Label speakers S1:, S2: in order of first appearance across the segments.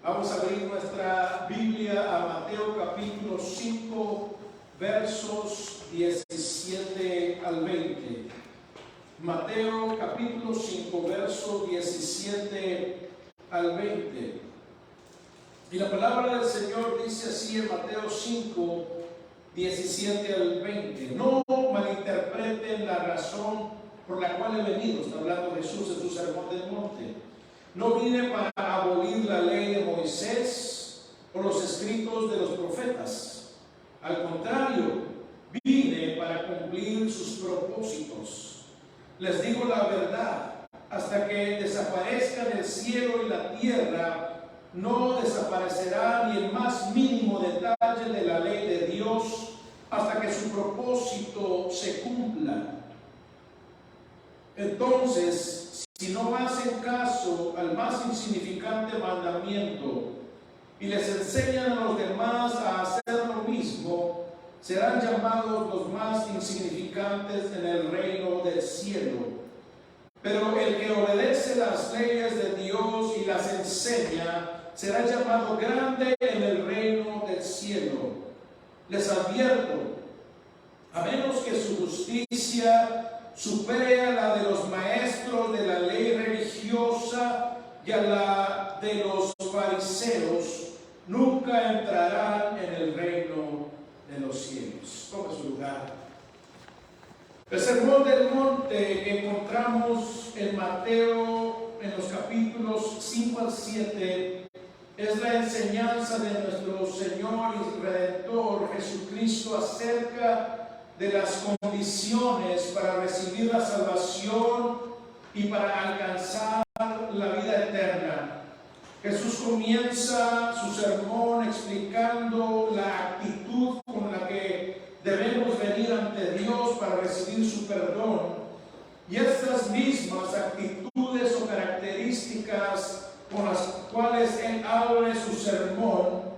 S1: Vamos a abrir nuestra Biblia a Mateo capítulo 5, versos 17 al 20. Mateo capítulo 5, versos 17 al 20. Y la palabra del Señor dice así en Mateo 5, 17 al 20. No malinterpreten la razón por la cual he venido. Está hablando Jesús en su sermón del monte. No vine para abolir la ley de Moisés o los escritos de los profetas. Al contrario, vine para cumplir sus propósitos. Les digo la verdad, hasta que desaparezcan el cielo y la tierra, no desaparecerá ni el más mínimo detalle de la ley de Dios hasta que su propósito se cumpla. Entonces, si no hacen caso al más insignificante mandamiento y les enseñan a los demás a hacer lo mismo, serán llamados los más insignificantes en el reino del cielo. Pero el que obedece las leyes de Dios y las enseña, será llamado grande en el reino del cielo. Les advierto, a menos que su justicia supere a la de los maestros de la ley religiosa y a la de los fariseos, nunca entrarán en el reino de los cielos. Tome su lugar. El sermón del monte que encontramos en Mateo en los capítulos 5 al 7 es la enseñanza de nuestro Señor y Redentor Jesucristo acerca de las condiciones para recibir la salvación y para alcanzar la vida eterna. Jesús comienza su sermón explicando la actitud con la que debemos venir ante Dios para recibir su perdón, y estas mismas actitudes o características con las cuales Él abre su sermón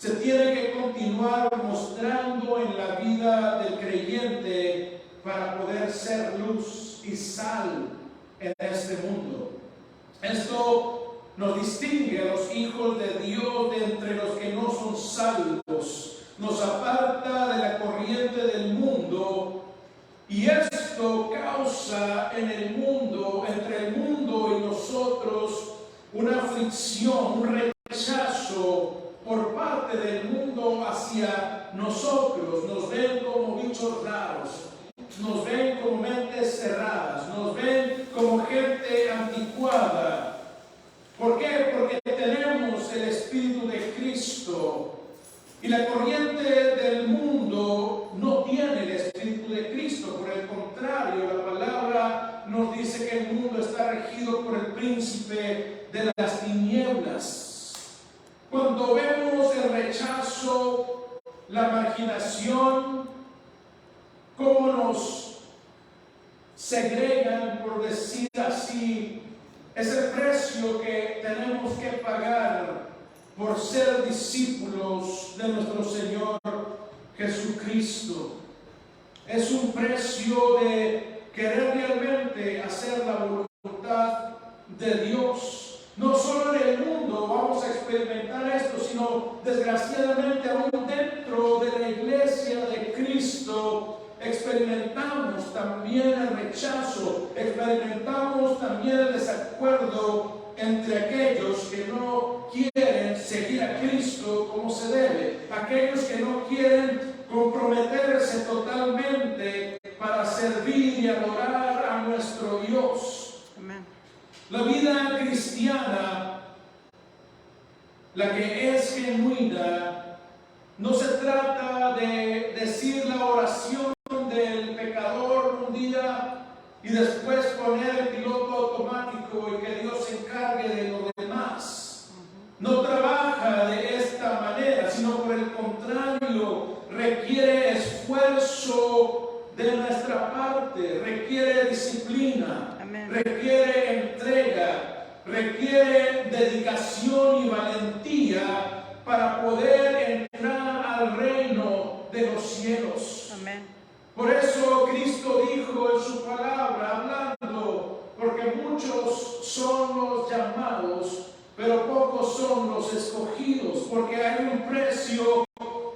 S1: se tiene que continuar mostrando en la vida del creyente para poder ser luz y sal en este mundo. Esto nos distingue a los hijos de Dios de entre los que no son salvos, nos aparta de la corriente del mundo, y esto causa en el mundo, entre el mundo y nosotros, una aflicción, un rechazo por parte del mundo hacia nosotros. Nos ven como bichos raros, nos ven como mentes cerradas, nos ven como gente anticuada. ¿Por qué? Porque tenemos el Espíritu de Cristo, y la corriente del mundo no tiene el Espíritu de Cristo. Por el contrario, la palabra nos dice que el mundo está regido por el príncipe de las tinieblas. Cuando vemos el rechazo, la marginación, cómo nos segregan, por decir así, es el precio que tenemos que pagar por ser discípulos de nuestro Señor Jesucristo. Es un precio de querer realmente hacer la voluntad de Dios. No solo en el mundo vamos a experimentar esto, sino desgraciadamente aún dentro de la iglesia de Cristo experimentamos también el rechazo, experimentamos también el desacuerdo entre aquellos que no quieren seguir a Cristo como se debe, aquellos que no quieren comprometerse totalmente para servir y adorar a nuestro Dios. Amén. La vida cristiana, la que es genuina, no se trata de decir la oración del pecador un día y después poner el piloto automático y que Dios se encargue de lo demás. No trabaja de esta manera, sino por el contrario, requiere esfuerzo de nuestra parte, requiere disciplina. Amén. Requiere entrega, requiere dedicación y valentía para poder entrar al reino de los cielos. Amén. Por eso Cristo dijo en su palabra, hablando, porque muchos son los llamados, pero pocos son los escogidos, porque hay un precio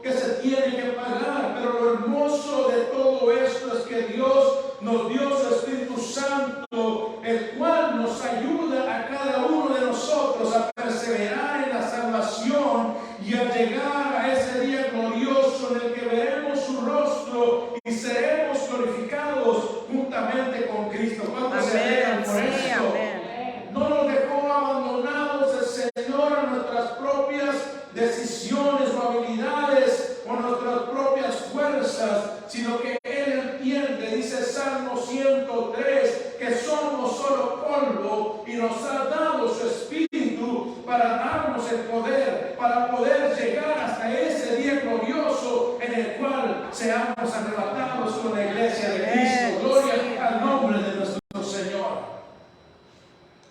S1: que se tiene que pagar. Pero lo hermoso de todo esto es que Dios nos dio su Espíritu Santo, el cual nos ayuda a cada uno de nosotros a perseverar en la salvación y a llegar a ese día glorioso en el que veremos su rostro y seremos glorificados juntamente con Cristo. ¿Cuántos se alegran por eso?
S2: Amén.
S1: No nos dejó abandonados el Señor a nuestras propias decisiones o habilidades o nuestras propias fuerzas, sino que Él entiende, dice Salmo 103, que somos solo polvo y nos ha dado su Espíritu para darnos el poder, para poder llegar hasta ese día glorioso en el cual seamos arrebatados con la iglesia de Cristo. Gloria al nombre de nuestro Señor.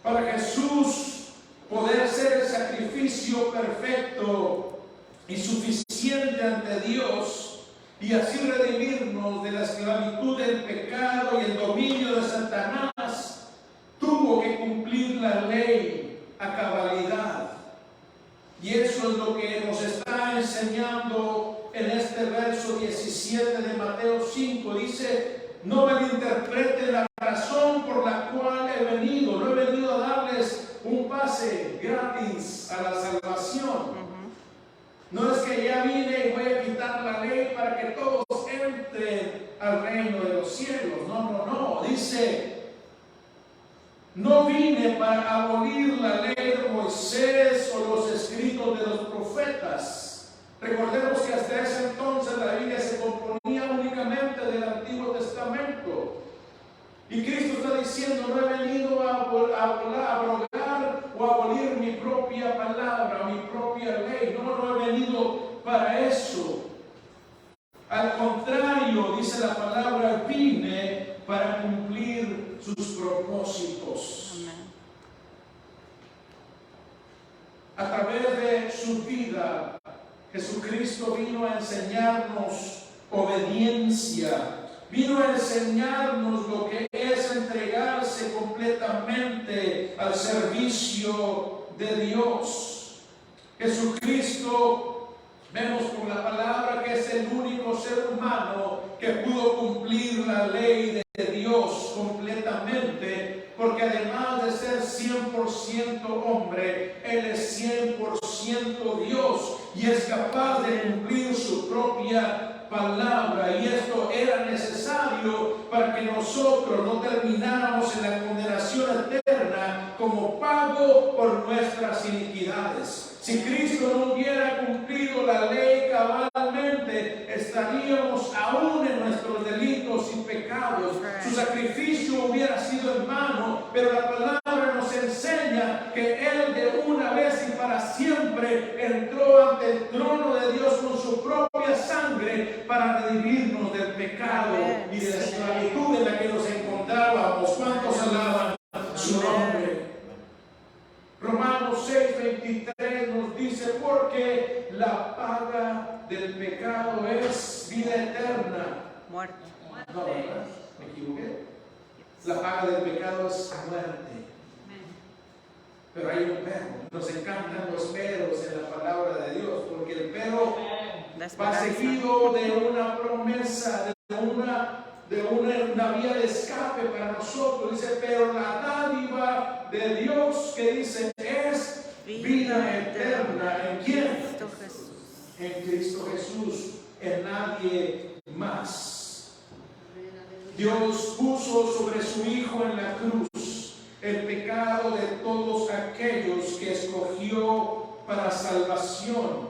S1: Para Jesús poder ser el sacrificio perfecto y suficiente ante Dios y así redimirnos de la esclavitud del pecado y el dominio de Satanás, tuvo que cumplir la ley a cabalidad. Y eso es lo que nos está enseñando en este verso 17 de Mateo 5. Dice: no malinterpreten la razón por la cual he venido. No he venido a darles un pase gratis a la salvación. No es que ya vine y voy a quitar la ley para que todos entren al reino de los cielos. No. Dice: no vine para abolir la ley de Moisés o los escritos de los profetas. Recordemos que hasta ese entonces la Biblia se componía únicamente del Antiguo Testamento. Y Cristo está diciendo: no he venido a abrogar o abolir mi propia palabra, mi propia ley. No he venido para eso. Al contrario, dice la palabra, vine para cumplir sus propósitos.
S2: Amén.
S1: A través de su vida, Jesucristo vino a enseñarnos obediencia. Vino a enseñarnos lo que es entregarse completamente al servicio de Dios. Jesucristo, vemos por la palabra que es el único ser humano que pudo cumplir la ley de Dios completamente, porque además de ser 100% hombre, Él es 100% Dios y es capaz de cumplir su propia palabra. Y esto era necesario para que nosotros no termináramos en la condenación eterna como pago por nuestras iniquidades. Si Cristo no hubiera cumplido la ley cabalmente, estaríamos aún en nuestros delitos y pecados. Su sacrificio hubiera sido en vano, pero la palabra nos enseña que Él de una vez y para siempre entró ante el trono de Dios con su propia sangre para redimirnos del pecado y de la esclavitud en la que nos encontrábamos. ¿Cuántos alaban su nombre? Romanos 6:23 nos dice: porque la paga del pecado es vida eterna.
S2: Muerte.
S1: No, ¿verdad? ¿Me equivoqué? La paga del pecado es muerte. Pero hay un pero. Nos encantan los peros en la palabra de Dios, porque el pero va seguido de una promesa, de una vía de escape para nosotros. Dice: pero la dádiva de Dios, que dice, es vida eterna. ¿En quién? En Cristo Jesús, en nadie más. Dios puso sobre su Hijo en la cruz el pecado de todos aquellos que escogió para salvación,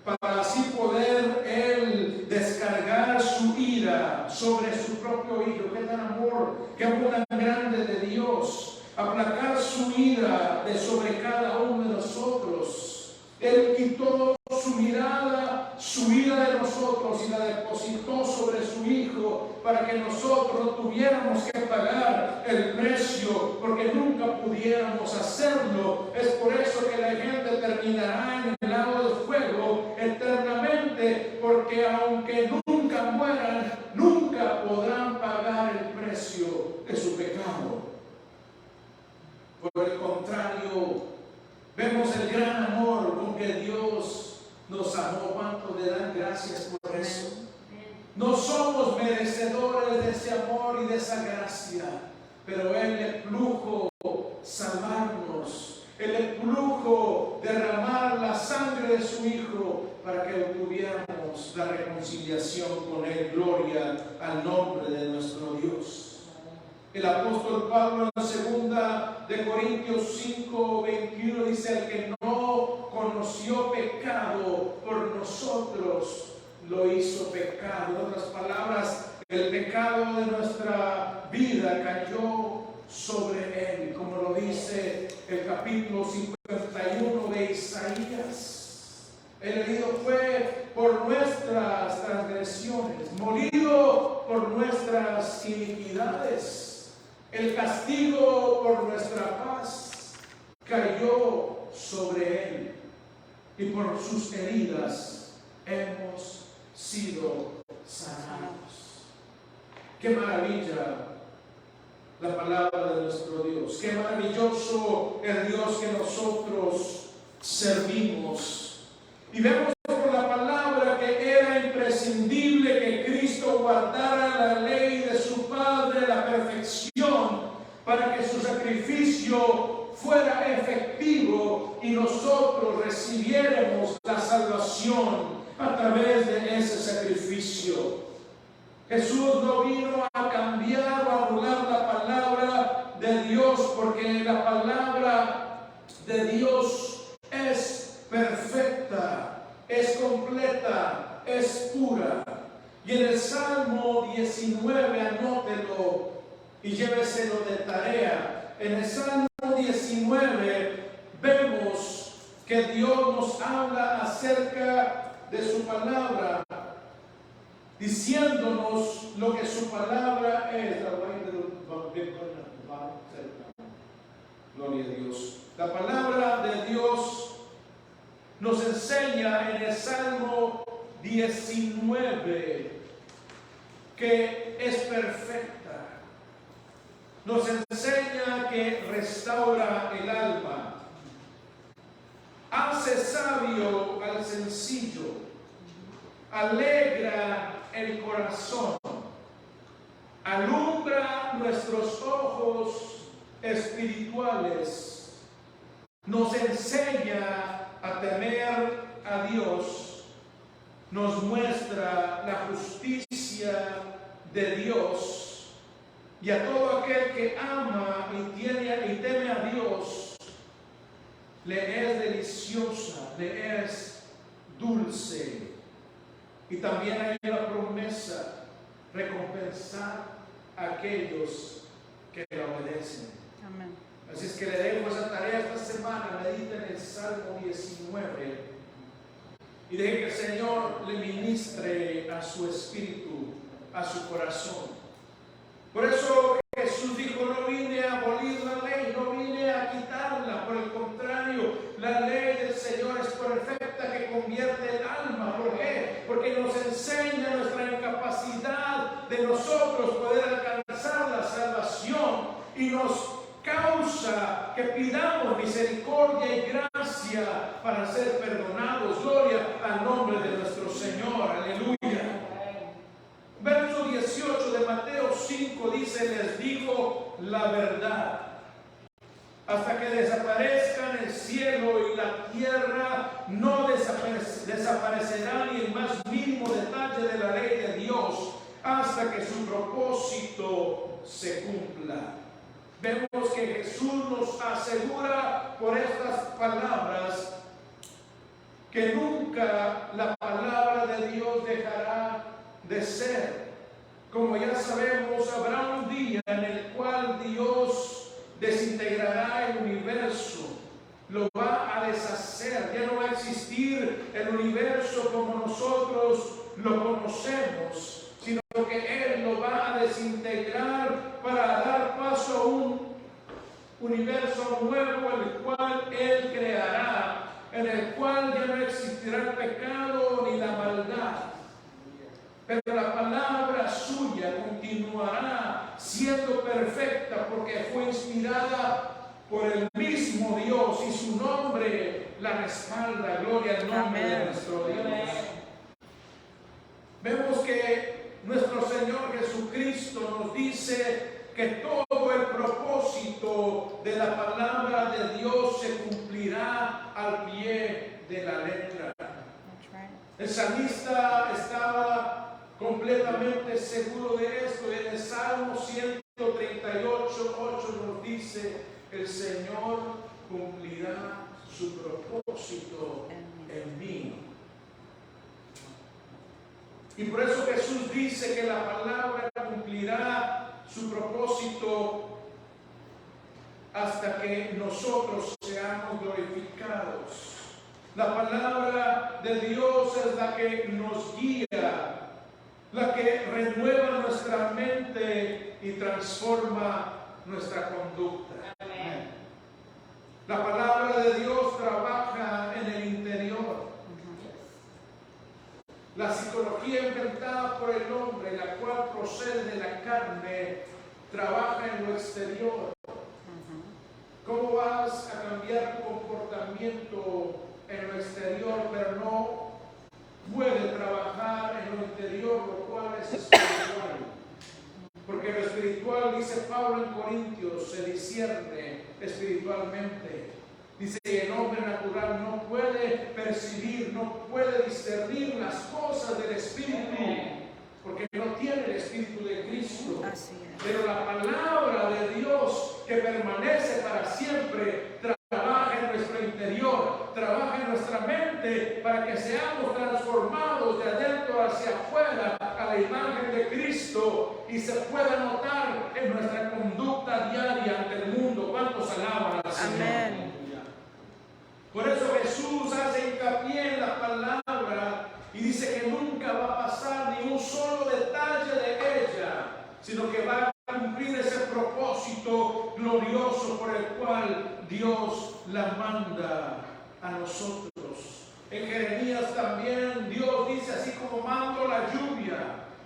S1: para así poder Él descargar su ira sobre su propio Hijo. Qué tan amor, qué amor tan grande de Dios, aplacar su ira de sobre cada uno de nosotros. Él quitó su ira de nosotros y la depositó sobre su Hijo para que nosotros no tuviéramos que pagar el precio, porque nunca pudiéramos hacerlo. Es por eso que la gente terminará en el lago de fuego eternamente, porque aunque nunca mueran, nunca podrán pagar el precio de su pecado. Por el contrario, Vemos el gran amor con que Dios nos amó. ¿Cuánto le dan gracias por eso? No somos merecedores de ese amor y de esa gracia, pero Él le plujo salvarnos. Él le plujo derramar la sangre de su Hijo para que obtuviéramos la reconciliación con Él. Gloria al nombre de nuestro Dios. El apóstol Pablo en 2 de Corintios 5:21 dice: el que no conoció pecado por nosotros lo hizo pecado. En otras palabras, el pecado de nuestra vida cayó sobre Él, como lo dice el capítulo 51 de Isaías. El herido fue por nuestras transgresiones, molido por nuestras iniquidades. El castigo por nuestra paz cayó sobre Él, y por sus heridas hemos sido sanados. ¡Qué maravilla la palabra de nuestro Dios! ¡Qué maravilloso el Dios que nosotros servimos! Y vemos por la palabra que era imprescindible que Cristo guardara la ley de su Padre, la perfección, para que su sacrificio fuera efectivo y nosotros recibiéramos la salvación a través de ese sacrificio. Jesús no vino a cambiar o a anular la palabra de Dios, porque la palabra de Dios es perfecta, es completa, es pura. Y en el Salmo 19, anótelo y lléveselo de tarea. En el Salmo 19 vemos que Dios nos habla acerca de su palabra, diciéndonos lo que su palabra es. Gloria a Dios. La palabra de Dios nos enseña en el Salmo 19 que es perfecta. Nos enseña que restaura el alma, hace sabio al sencillo, alegra el corazón, alumbra nuestros ojos espirituales, nos enseña a temer a Dios, nos muestra la justicia de Dios. Y a todo aquel que ama y teme a Dios, le es deliciosa, le es dulce. Y también hay una promesa: recompensar a aquellos que le obedecen. Amén. Así es que le dejo esa tarea esta semana. Medita en el Salmo 19 y deje que el Señor le ministre a su espíritu, a su corazón. Por eso Jesús dijo: no vine a abolir la ley, no vine a quitarla. Por el contrario, la ley del Señor es perfecta, que convierte el alma. ¿Por qué? Porque nos enseña nuestra incapacidad de nosotros poder alcanzar la salvación, y nos causa que pidamos misericordia y gracia para ser perdonados. Gloria al nombre de nuestro Señor. Aleluya. Verso 18 de Mateo 5 dice: les digo la verdad, hasta que desaparezcan el cielo y la tierra, no desaparecerá ni el más mínimo detalle de la ley de Dios, hasta que su propósito se cumpla. Vemos que Jesús nos asegura por estas palabras que nunca la palabra de Dios dejará de ser. Como ya sabemos, habrá un día en el cual Dios desintegrará el universo, lo va a deshacer. Ya no va a existir el universo como nosotros lo conocemos, sino que Él lo va a desintegrar para dar paso a un universo nuevo, el cual Él creará, en el cual ya no existirá el pecado ni la maldad. Pero la palabra suya continuará siendo perfecta, porque fue inspirada por el mismo Dios, y su nombre siempre la respalda. Gloria al nombre de nuestro Dios. Vemos que nuestro Señor Jesucristo nos dice que todo el propósito de la palabra de Dios se cumplirá al pie de la letra. El salmista estaba completamente seguro de esto. En el Salmo 138:8 nos dice: el Señor cumplirá su propósito en mí. Y por eso Jesús dice que la palabra cumplirá su propósito hasta que nosotros seamos glorificados. La palabra de Dios es la que nos guía, la que renueva nuestra mente y transforma nuestra conducta. Amén. La palabra de Dios trabaja en el interior. La psicología inventada por el hombre, la cual procede de la carne, trabaja en lo exterior. ¿Cómo vas a cambiar tu comportamiento en lo exterior, pero no puede trabajar en lo interior, lo cual es espiritual? Porque lo espiritual, dice Pablo en Corintios, se discierne espiritualmente. Dice que el hombre natural no puede percibir, no puede discernir las cosas del Espíritu, porque no tiene el Espíritu de Cristo. Pero la palabra de Dios, que permanece para siempre, trabaja en nuestro interior, trabaja en nuestra mente, para que seamos transformados de adentro hacia afuera a la imagen de Cristo, y se pueda notar en nuestra conducta diaria ante el mundo. ¿Cuántos alaban al Señor? Amén. Por eso Jesús hace hincapié en la palabra y dice que nunca va a pasar ni un solo detalle de ella, sino que va a cumplir ese propósito glorioso por el cual Dios la manda a nosotros. En Jeremías también Dios dice: así como mando la lluvia,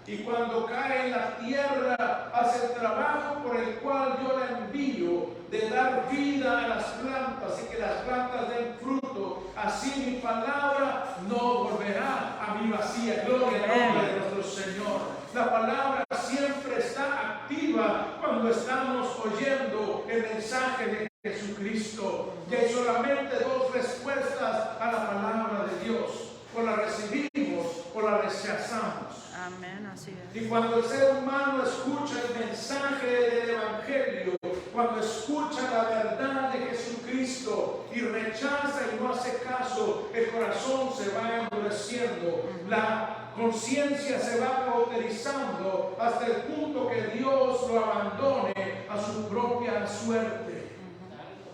S1: y cuando cae en la tierra hace el trabajo por el cual yo la envío, de dar vida a las plantas y que las plantas den fruto, así mi palabra no volverá a mí vacía. Gloria al nombre de nuestro Señor. La palabra siempre está activa cuando estamos oyendo el mensaje de Jesucristo. Y hay solamente dos respuestas a la palabra de Dios: o la recibimos o la rechazamos.
S2: Amén, así es.
S1: Y cuando el ser humano escucha el mensaje del Evangelio, cuando escucha la verdad de Jesucristo y rechaza y no hace caso, el corazón se va endureciendo, la conciencia se va cauterizando hasta el punto que Dios lo abandone a su propia suerte.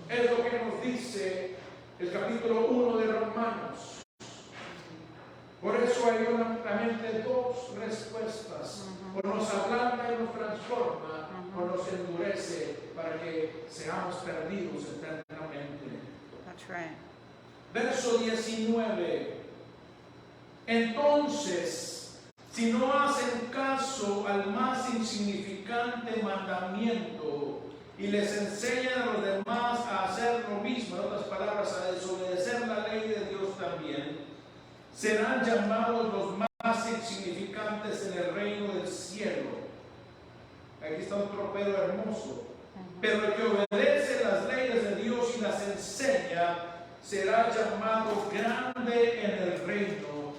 S1: Es lo que nos dice el capítulo 1 de Romanos. Por eso hay únicamente dos respuestas: o nos ablanda y nos transforma, o nos endurece para que seamos perdidos eternamente.
S2: That's right.
S1: Verso 19. Entonces, si no hacen caso al más insignificante mandamiento y les enseñan a los demás a hacer lo mismo, en otras palabras, a desobedecer la ley de Dios también, serán llamados los más insignificantes en el reino del cielo. Aquí está un tropero hermoso. Pero el que obedece las leyes de Dios y las enseña será llamado grande en el reino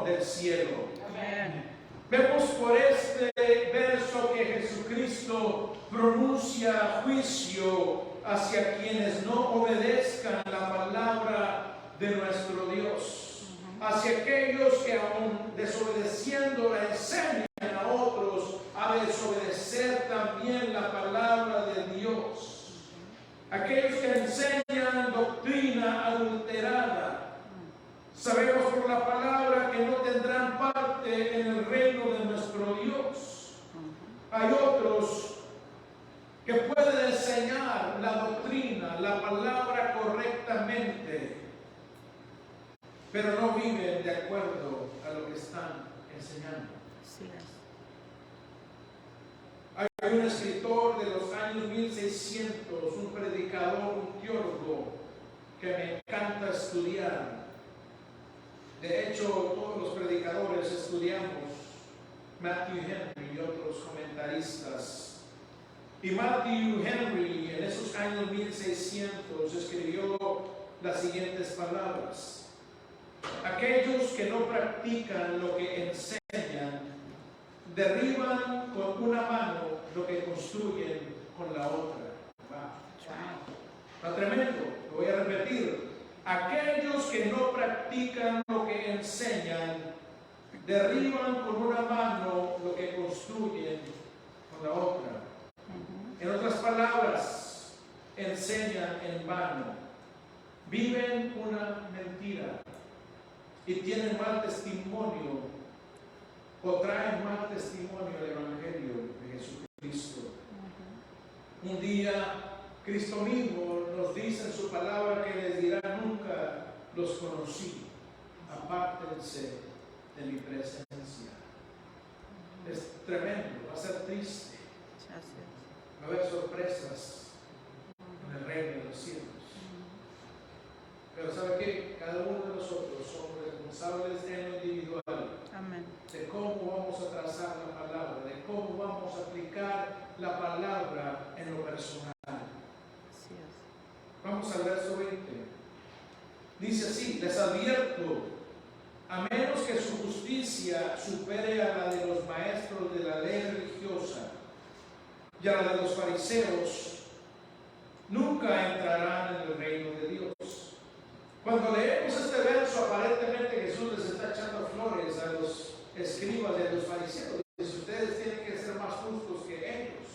S1: del cielo. Amén. Vemos por este verso que Jesucristo pronuncia juicio hacia quienes no obedezcan la palabra de nuestro Dios, hacia aquellos que aún desobedeciendo la enseñan a otros a desobedecer también la palabra de Dios, aquellos que enseñan doctrina adulterada. Sabemos por la palabra que no tendrán parte en el reino de nuestro Dios. Hay otros que pueden enseñar la doctrina, la palabra correctamente, pero no viven de acuerdo a lo que están enseñando.
S2: Sí.
S1: Hay un escritor de los años 1600, un predicador, un teólogo, que me encanta estudiar. De hecho, todos los predicadores estudiamos Matthew Henry y otros comentaristas. Y Matthew Henry en esos años 1600 escribió las siguientes palabras: aquellos que no practican lo que enseñan derriban con una mano lo que construyen con la otra. Está tremendo, lo voy a repetir. Aquellos que no practican lo que enseñan derriban con una mano lo que construyen con la otra. En otras palabras, enseñan en vano, viven una mentira y tienen mal testimonio o traen mal testimonio al Evangelio de Jesucristo. Un día Cristo mismo nos dice en su palabra que les dirá: nunca los conocí, apártense de mi presencia. Es tremendo, va a ser triste, va a haber sorpresas en el reino de los cielos. Pero ¿sabe qué? Cada uno de nosotros somos responsables en lo individual. Amén. De cómo vamos a trazar la palabra, de cómo vamos a aplicar la palabra en lo personal. Vamos al verso 20. Dice así: les advierto, a menos que su justicia supere a la de los maestros de la ley religiosa y a la de los fariseos, nunca entrarán en el reino de Dios. Cuando leemos este verso, aparentemente Jesús les está echando flores a los escribas y a los fariseos. Dice: ustedes tienen que ser más justos que ellos.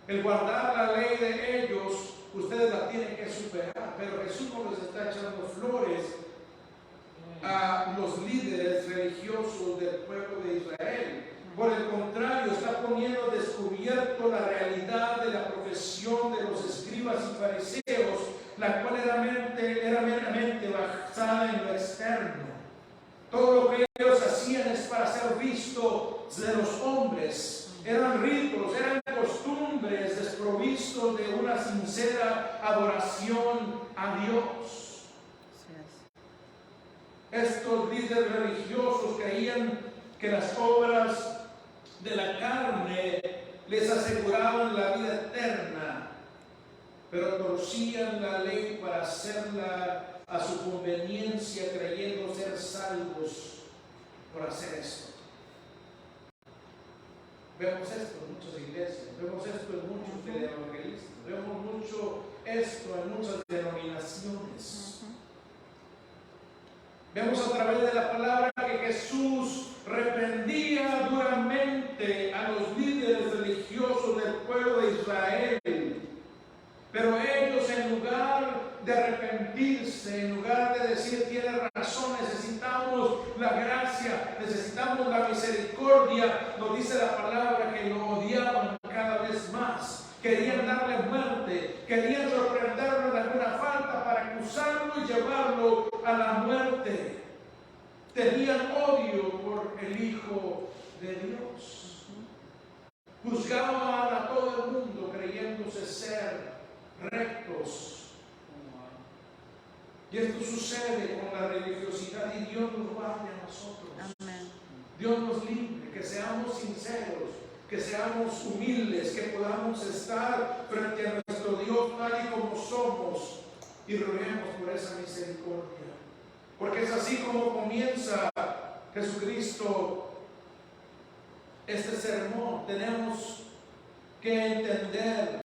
S1: El guardar la ley de ellos, ustedes la tienen que superar. Pero Jesús no les está echando flores a los líderes religiosos del pueblo de Israel. Por el contrario, está poniendo descubierto la realidad de la profesión de los escribas y fariseos, la cual era meramente basada en lo externo. Todo lo que ellos hacían es para ser visto de los hombres. Eran ritos, eran costumbres desprovistos de una sincera adoración a Dios. Estos líderes religiosos creían que las obras de la carne les aseguraban la vida eterna, pero torcían la ley para hacerla a su conveniencia, creyendo ser salvos por hacer esto. Vemos esto en muchas iglesias, vemos esto en muchos evangelistas, vemos mucho esto en muchas denominaciones. Vemos a través de la palabra que Jesús reprendía duramente a los líderes religiosos del pueblo de Israel, pero ellos, en lugar de arrepentirse, en lugar de decir: tiene razón, necesitamos la gracia, necesitamos la misericordia, nos dice la palabra que lo odiaban cada vez más. Querían darle muerte, querían sorprenderlo en alguna falta para acusarlo y llevarlo a la muerte. Tenían odio por el Hijo de Dios. Juzgaban a todo el mundo creyéndose ser rectos. Y esto sucede con la religiosidad, y Dios nos guarde a nosotros. Amén. Dios nos libre, que seamos sinceros, que seamos humildes, que podamos estar frente a nuestro Dios tal y como somos y roguemos por esa misericordia. Porque es así como comienza Jesucristo este sermón. Tenemos que entender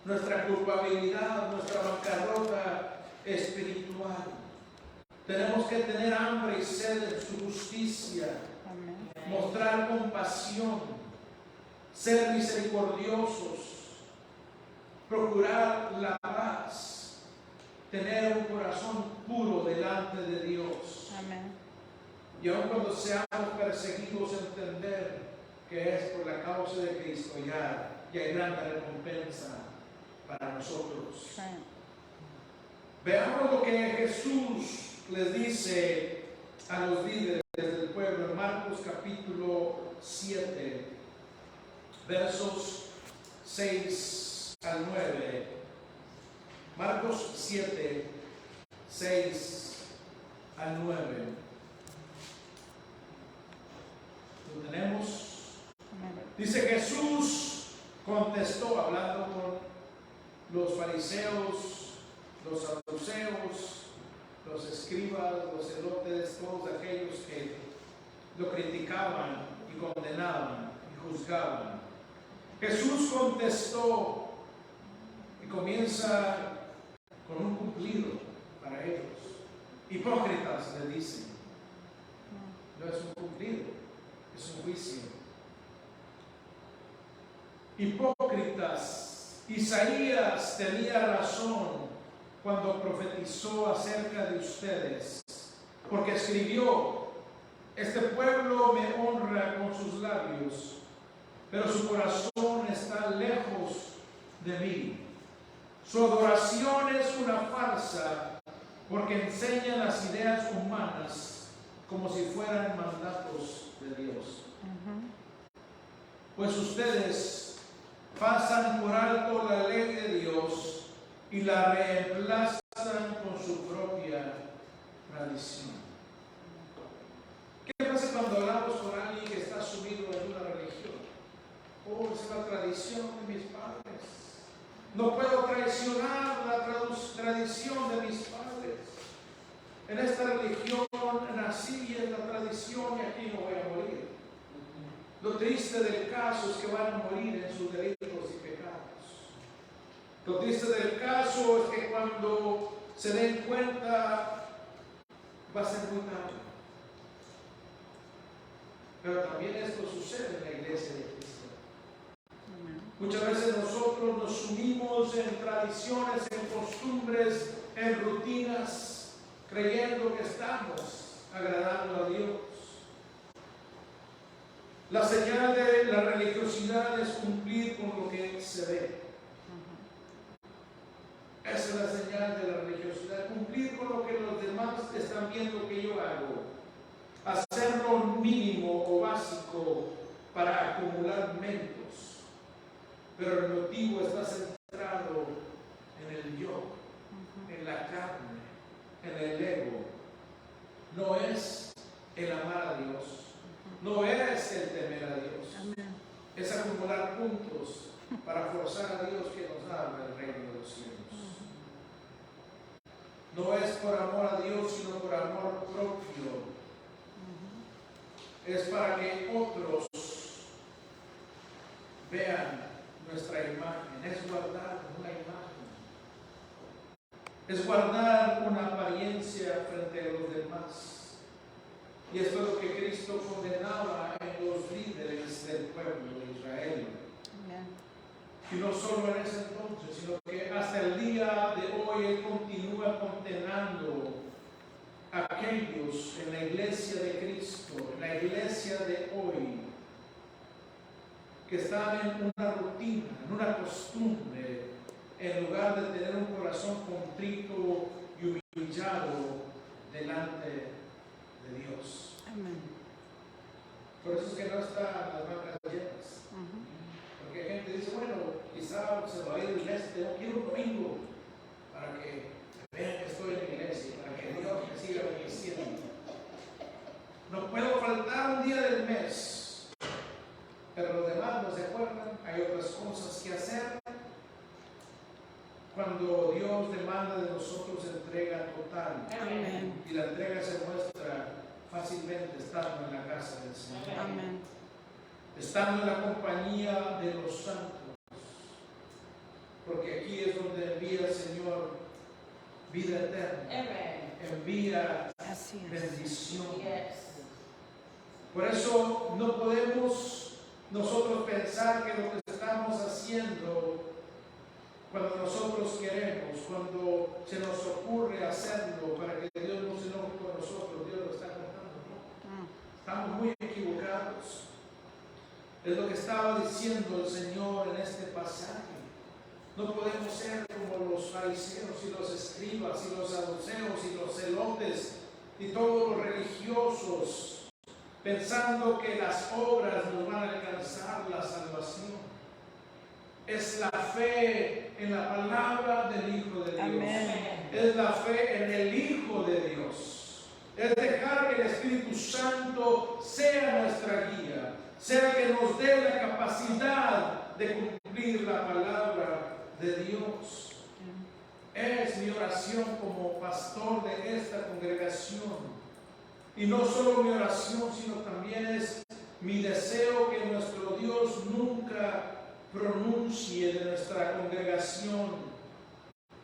S1: nuestra culpabilidad, nuestra bancarrota espiritual. Tenemos que tener hambre y sed de su justicia. Amén. Mostrar compasión, ser misericordiosos, procurar la paz, tener un corazón puro delante de Dios. Amén. Y aun cuando seamos perseguidos, entender que es por la causa de Cristo, ya hay gran recompensa para nosotros. Amén. Veamos lo que Jesús les dice a los líderes del pueblo en Marcos capítulo 7, versos 6 al 9. Marcos 7, 6 al 9. ¿Lo tenemos?
S2: Amén.
S1: Dice: Jesús contestó, hablando con los fariseos, los saduceos, los escribas, los celotes, todos aquellos que lo criticaban y condenaban y juzgaban. Jesús contestó y comienza con un cumplido para ellos. Hipócritas, le dicen. No es un cumplido, es un juicio. Hipócritas, Isaías tenía razón cuando profetizó acerca de ustedes, porque escribió: este pueblo me honra con sus labios, pero su corazón está lejos de mí. Su adoración es una farsa, porque enseñan las ideas humanas como si fueran mandatos de Dios. Pues ustedes pasan por alto la ley de Dios y la reemplazan con su propia tradición. ¿Qué pasa cuando hablamos con alguien que está sumido en una religión? Oh, es la tradición de mis padres. No puedo traicionar la tradición de mis padres. En esta religión nací y es la tradición y aquí no voy a morir. Lo triste del caso es que van a morir en sus delitos y pecados. Lo triste del caso es que cuando se den cuenta va a ser muy tarde. Pero también esto sucede en la iglesia de Cristo. Muchas veces nosotros nos sumimos en tradiciones, en costumbres, en rutinas, creyendo que estamos agradando a Dios. La señal de la religiosidad es cumplir con lo que se ve. Esa es la señal de la religiosidad, cumplir con lo que los demás están viendo que yo hago. Hacer lo mínimo o básico para acumular méritos. Pero el motivo está centrado en el yo, en la carne, en el ego. No es el amar a Dios, no es el temer a Dios.
S2: Amén.
S1: Es acumular puntos para forzar a Dios que nos abra el reino de los cielos. No es por amor a Dios, sino por amor propio. Es para que otros vean nuestra imagen, es guardar una imagen, es guardar una apariencia frente a los demás. Y esto es lo que Cristo condenaba en los líderes del pueblo de Israel.
S2: Amén.
S1: Y no solo en ese entonces, sino que hasta el día de hoy Él continúa condenando a aquellos en la iglesia de Cristo, en la iglesia de hoy, que están en una rutina, en una costumbre, en lugar de tener un corazón contrito y humillado delante de Dios.
S2: Amén.
S1: Por eso es que no están las bancas llenas. Porque hay gente que dice: bueno, quizá se va a ir a la iglesia, tengo que ir un domingo para que vean que estoy en la iglesia, para que Dios me siga bendiciendo. No puedo faltar un día del mes, pero los demás no se acuerdan. Hay otras cosas que hacer. Cuando Dios demanda de nosotros entrega total.
S2: Amén.
S1: Y la entrega se muestra fácilmente estando en la casa del Señor.
S2: Amén.
S1: Estando en la compañía de los santos. Porque aquí es donde envía el Señor vida eterna. Envía
S2: Así es.
S1: bendición. Por eso no podemos nosotros pensar que lo que estamos haciendo, cuando nosotros queremos, cuando se nos ocurre hacerlo para que Dios no se enoje con nosotros, Dios lo está contando, ¿no? Estamos muy equivocados. Es lo que estaba diciendo el Señor en este pasaje. No podemos ser como los fariseos y los escribas y los saduceos y los celotes y todos los religiosos, pensando que las obras nos van a alcanzar la salvación. Es la fe en la palabra del Hijo de Dios.
S2: Amén.
S1: Es la fe en el Hijo de Dios. Es dejar que el Espíritu Santo sea nuestra guía, sea que nos dé la capacidad de cumplir la palabra de Dios. Es mi oración como pastor de esta congregación. Y no solo mi oración, sino también es mi deseo que nuestro Dios nunca pronuncie de nuestra congregación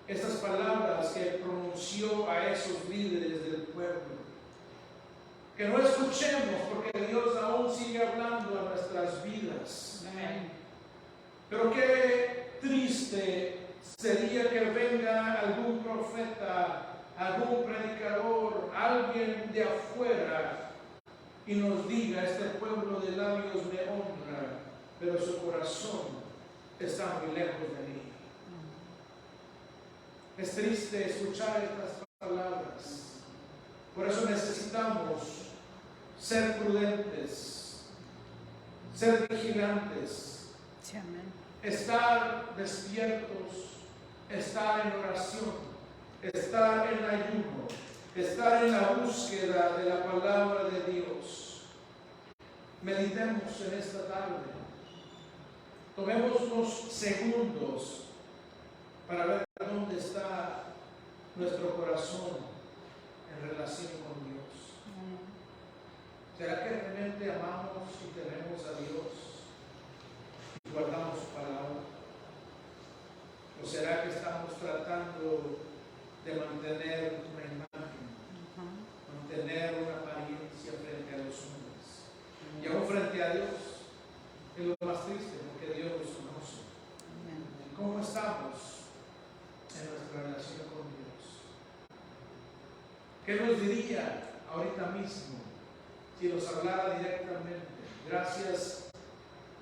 S1: estas palabras que pronunció a esos líderes del pueblo. Que no escuchemos, porque Dios aún sigue hablando a nuestras vidas.
S2: Amén.
S1: Pero qué triste sería que venga algún profeta, algún predicador, alguien de afuera y nos diga: este pueblo de labios me honra, pero su corazón está muy lejos de mí. Es triste escuchar estas palabras. Por eso necesitamos ser prudentes, ser vigilantes,
S2: Sí, amén.
S1: estar despiertos, estar en oración, estar en ayuno, estar en la búsqueda de la palabra de Dios. Meditemos en esta tarde. Tomemos unos segundos para ver dónde está nuestro corazón en relación con Dios. ¿Será que realmente amamos y tememos a Dios y guardamos su palabra? ¿O será que estamos tratando de mantener una imagen, mantener una apariencia frente a los hombres? Y aún frente a Dios, es lo más triste, porque Dios nos conoce. ¿Cómo estamos en nuestra relación con Dios? ¿Qué nos diría ahorita mismo si nos hablara directamente? Gracias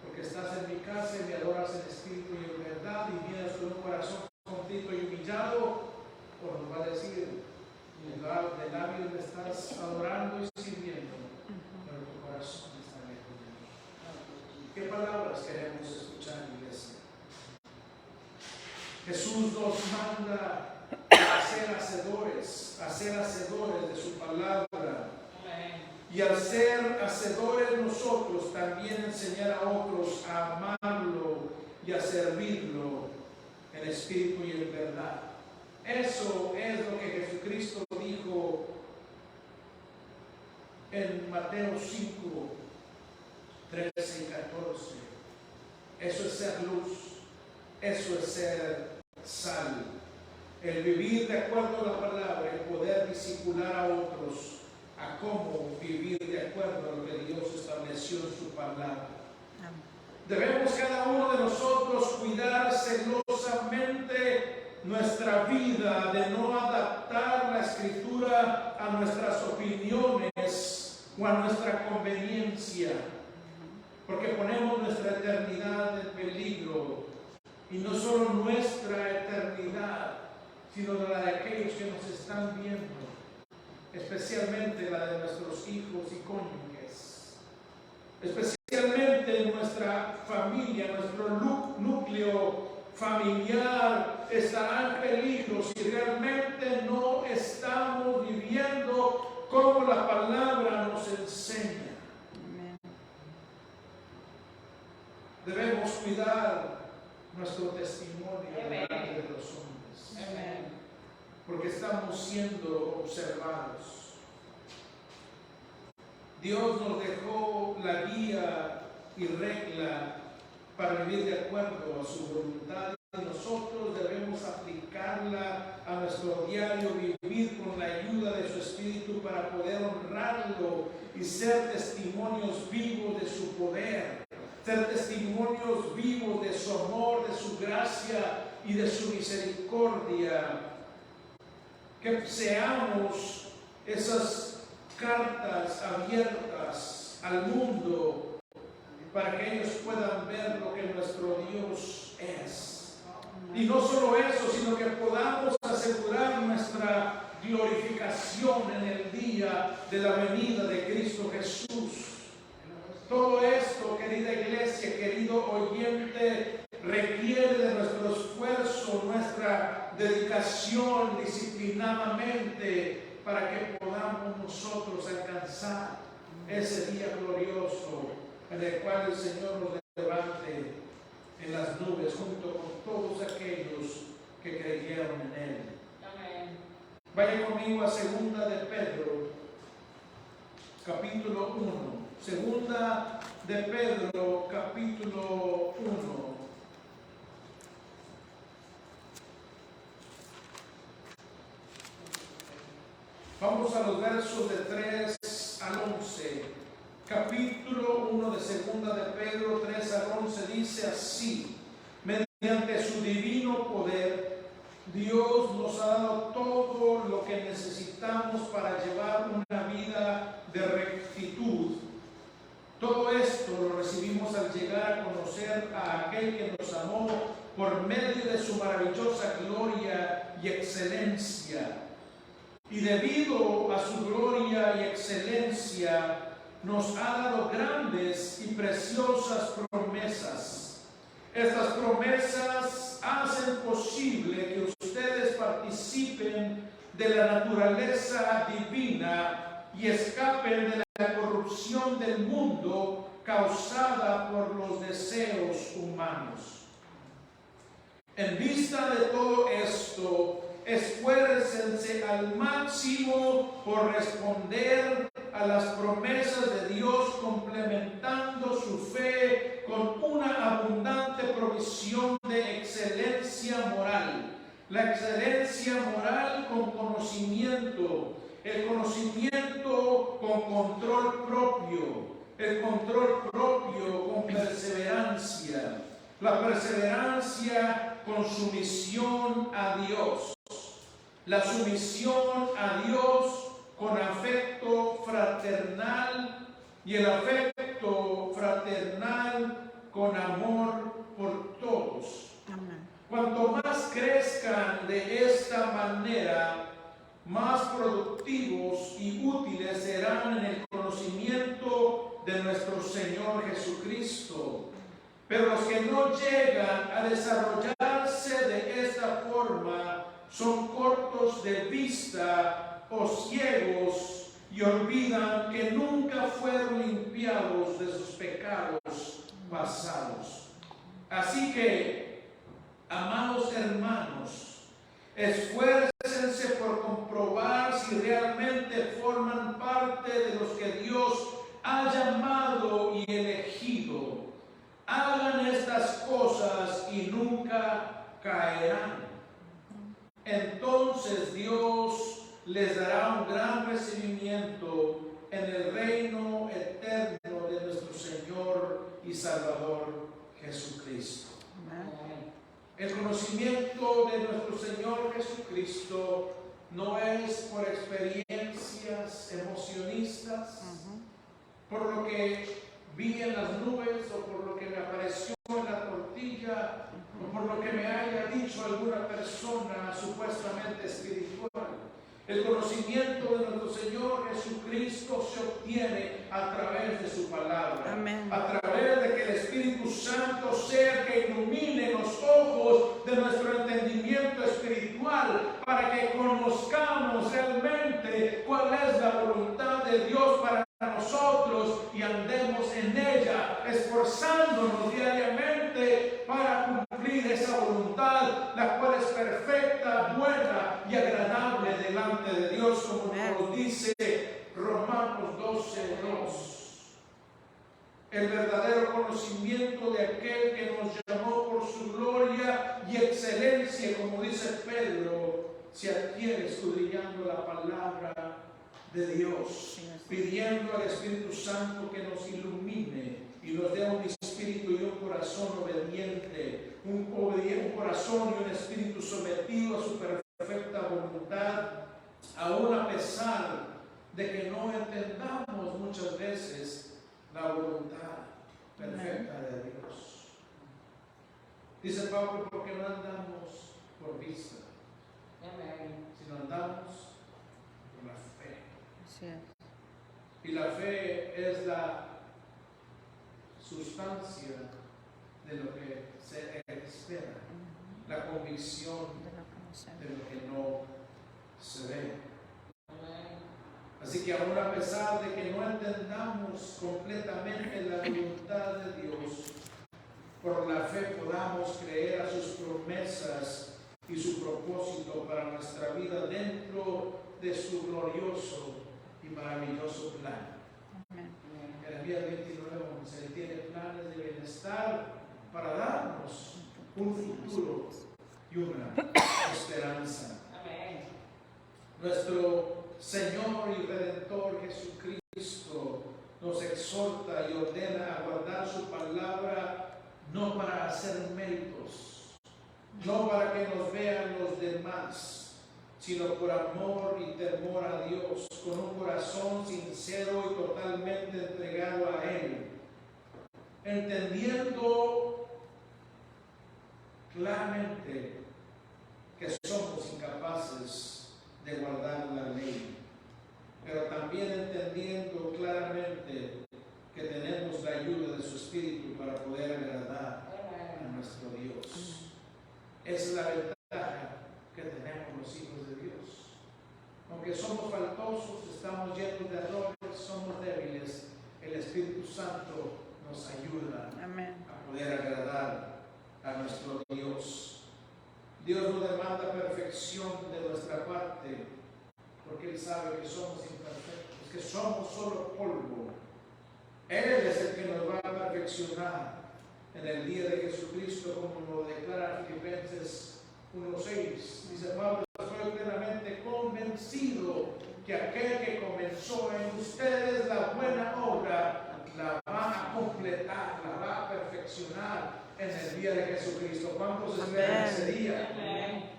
S1: porque estás en mi casa y me adoras en espíritu y en verdad, y vienes con un corazón contrito y humillado. O nos va a decir: de labios me estás adorando y sirviendo, pero tu corazón está lejos de mí. ¿Qué palabras queremos escuchar, iglesia? Jesús nos manda a ser hacedores de su palabra. Y al ser hacedores nosotros, también enseñar a otros a amarlo y a servirlo en espíritu y en verdad. Eso es lo que Jesucristo dijo en Mateo 5, 13 y 14. Eso es ser luz, eso es ser sal. El vivir de acuerdo a la palabra, el poder discipular a otros a cómo vivir de acuerdo a lo que Dios estableció en su palabra. Debemos cada uno de nosotros cuidar celosamente nuestra vida, de no adaptar la Escritura a nuestras opiniones o a nuestra conveniencia, porque ponemos nuestra eternidad en peligro, y no solo nuestra eternidad, sino la de aquellos que nos están viendo, especialmente la de nuestros hijos y cónyuges, especialmente nuestra familia, nuestro núcleo familiar estará en peligro si realmente no estamos viviendo como la palabra nos enseña. Debemos cuidar nuestro testimonio delante de los hombres. Amén. Porque estamos siendo observados. Dios nos dejó la guía y regla para vivir de acuerdo a su voluntad, y nosotros debemos aplicarla a nuestro diario vivir con la ayuda de su Espíritu para poder honrarlo y ser testimonios vivos de su poder, ser testimonios vivos de su amor, de su gracia y de su misericordia. Que seamos esas cartas abiertas al mundo para que ellos puedan ver lo que nuestro Dios es. Y no solo eso, sino que podamos asegurar nuestra glorificación en el día de la venida de Cristo Jesús. Todo esto, querida iglesia, querido oyente, requiere de nuestro esfuerzo dedicación disciplinadamente para que podamos nosotros alcanzar ese día glorioso en el cual el Señor nos levante en las nubes junto con todos aquellos que creyeron en Él.
S3: Amén.
S1: Vaya conmigo a Segunda de Pedro, capítulo 1. Segunda de Pedro, capítulo 1. Vamos a los versos de 3 al 11. Capítulo 1 de Segunda de Pedro, 3 al 11 dice así: mediante su divino poder, Dios nos ha dado todo lo que necesitamos para llevar una vida de rectitud. Todo esto lo recibimos al llegar a conocer a aquel que nos amó por medio de su maravillosa gloria y excelencia. Y debido a su gloria y excelencia, nos ha dado grandes y preciosas promesas. Estas promesas hacen posible que ustedes participen de la naturaleza divina y escapen de la corrupción del mundo causada por los deseos humanos. En vista de todo esto, esfuércense al máximo por responder a las promesas de Dios, complementando su fe con una abundante provisión de excelencia moral. La excelencia moral con conocimiento, el conocimiento con control propio, el control propio con perseverancia, la perseverancia con sumisión a Dios, la sumisión a Dios con afecto fraternal y el afecto fraternal con amor por todos.
S2: Amén.
S1: Cuanto más crezcan de esta manera, más productivos y útiles serán en el conocimiento de nuestro Señor Jesucristo. Pero los que no llegan a desarrollarse de esta forma son cortos de vista o ciegos y olvidan que nunca fueron limpiados de sus pecados pasados. Así que, amados hermanos, esfuércense por comprobar si realmente forman parte de los que Dios ha llamado y elegido. Hagan estas cosas y nunca caerán. Entonces Dios les dará un gran recibimiento en el reino eterno de nuestro Señor y Salvador Jesucristo.
S2: Amén.
S1: El conocimiento de nuestro Señor Jesucristo no es por experiencias emocionistas, por lo que vi en las nubes o por lo que me apareció en la tortilla o por lo que me haya dicho alguna persona supuestamente espiritual. El conocimiento de nuestro Señor Jesucristo se obtiene a través de su palabra.
S2: Amén.
S1: A través de que el Espíritu Santo sea que ilumine los ojos de nuestro entendimiento espiritual para que conozcamos realmente cuál es la voluntad de Dios para nosotros y andemos en ella, esforzándonos diariamente para cumplir esa voluntad, la cual es perfecta, buena y agradable delante de Dios, como nos dice Romanos 12:2. El verdadero conocimiento de aquel que nos llamó por su gloria y excelencia, como dice Pedro, se adquiere escudriñando la palabra de Dios, pidiendo al Espíritu Santo que nos ilumine y nos dé un espíritu y un corazón obediente, un corazón y un espíritu sometido a su perfecta voluntad, aún a pesar de que no entendamos muchas veces la voluntad perfecta de Dios. Dice Pablo, porque no andamos por vista, sino andamos por la fe.
S2: Así es.
S1: Y la fe es la sustancia de lo que se espera, la convicción
S2: se
S1: de
S2: ve.
S1: lo que no se ve. Así que aún a pesar de que no entendamos completamente la voluntad de Dios, por la fe podamos creer a sus promesas y su propósito para nuestra vida dentro de su glorioso y maravilloso plan.
S2: Amén.
S1: Jeremías 29:11, Él tiene planes de bienestar para darnos un futuro y una esperanza. Nuestro Señor y Redentor Jesucristo nos exhorta y ordena a guardar su palabra no para hacer méritos, no para que nos vean los demás, sino por amor y temor a Dios, con un corazón sincero y totalmente entregado a Él, entendiendo claramente que somos incapaces de guardar la ley, pero también entendiendo claramente que tenemos la ayuda de su Espíritu para poder agradar a nuestro Dios. Esa es la ventaja que tenemos los hijos de Dios. Aunque somos faltosos, estamos llenos de errores, somos débiles, el Espíritu Santo nos ayuda
S2: Amén.
S1: a poder agradar a nuestro Dios. Dios no demanda perfección de nuestra parte, porque Él sabe que somos imperfectos, que somos solo polvo. Él es el que nos va a perfeccionar en el día de Jesucristo, como lo declara Filipenses 1:6. Dice Pablo: estoy plenamente convencido que aquel que comenzó en ustedes la buena obra la va a completar, la va a perfeccionar en el día de Jesucristo. ¿Cuántos esperan ese día?
S3: Amén.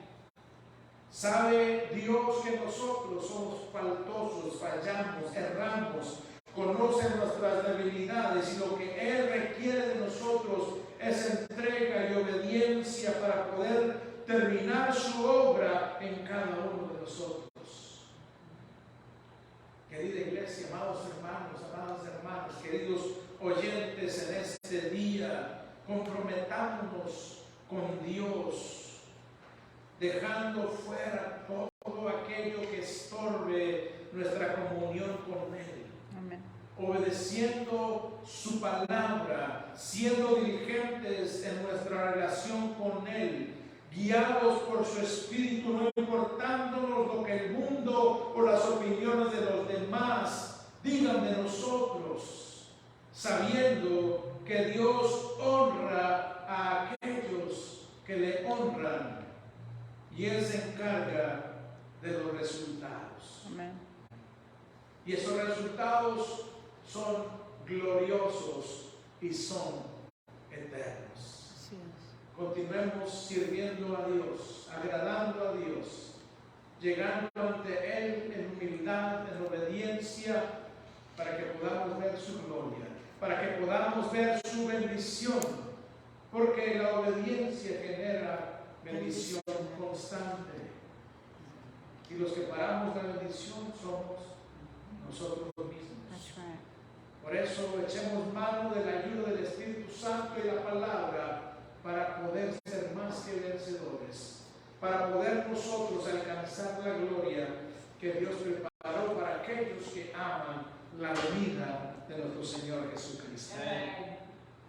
S1: Sabe Dios que nosotros somos faltosos, fallamos, erramos, conoce nuestras debilidades, y lo que Él requiere de nosotros es entrega y obediencia para poder terminar su obra en cada uno de nosotros. Querida iglesia, amados hermanos, amadas hermanas, queridos oyentes, en este día comprometámonos con Dios, dejando fuera todo aquello que estorbe nuestra comunión con Él.
S2: Amén.
S1: Obedeciendo su palabra, siendo diligentes en nuestra relación con Él, guiados por su Espíritu, no importándonos lo que el mundo o las opiniones de los demás digan de nosotros, sabiendo que Dios honra a aquellos que le honran y Él se encarga de los resultados.
S2: Amén.
S1: Y esos resultados son gloriosos y son eternos.
S2: Así es.
S1: Continuemos sirviendo a Dios, agradando a Dios, llegando ante Él en humildad, en obediencia, para que podamos ver su gloria, para que podamos ver su bendición, porque la obediencia genera bendición constante. Y los que paramos la bendición somos nosotros mismos.
S2: That's right.
S1: Por eso echemos mano de la ayuda del Espíritu Santo y la palabra para poder ser más que vencedores, para poder nosotros alcanzar la gloria que Dios preparó para aquellos que aman la venida de nuestro Señor Jesucristo.
S3: Amén.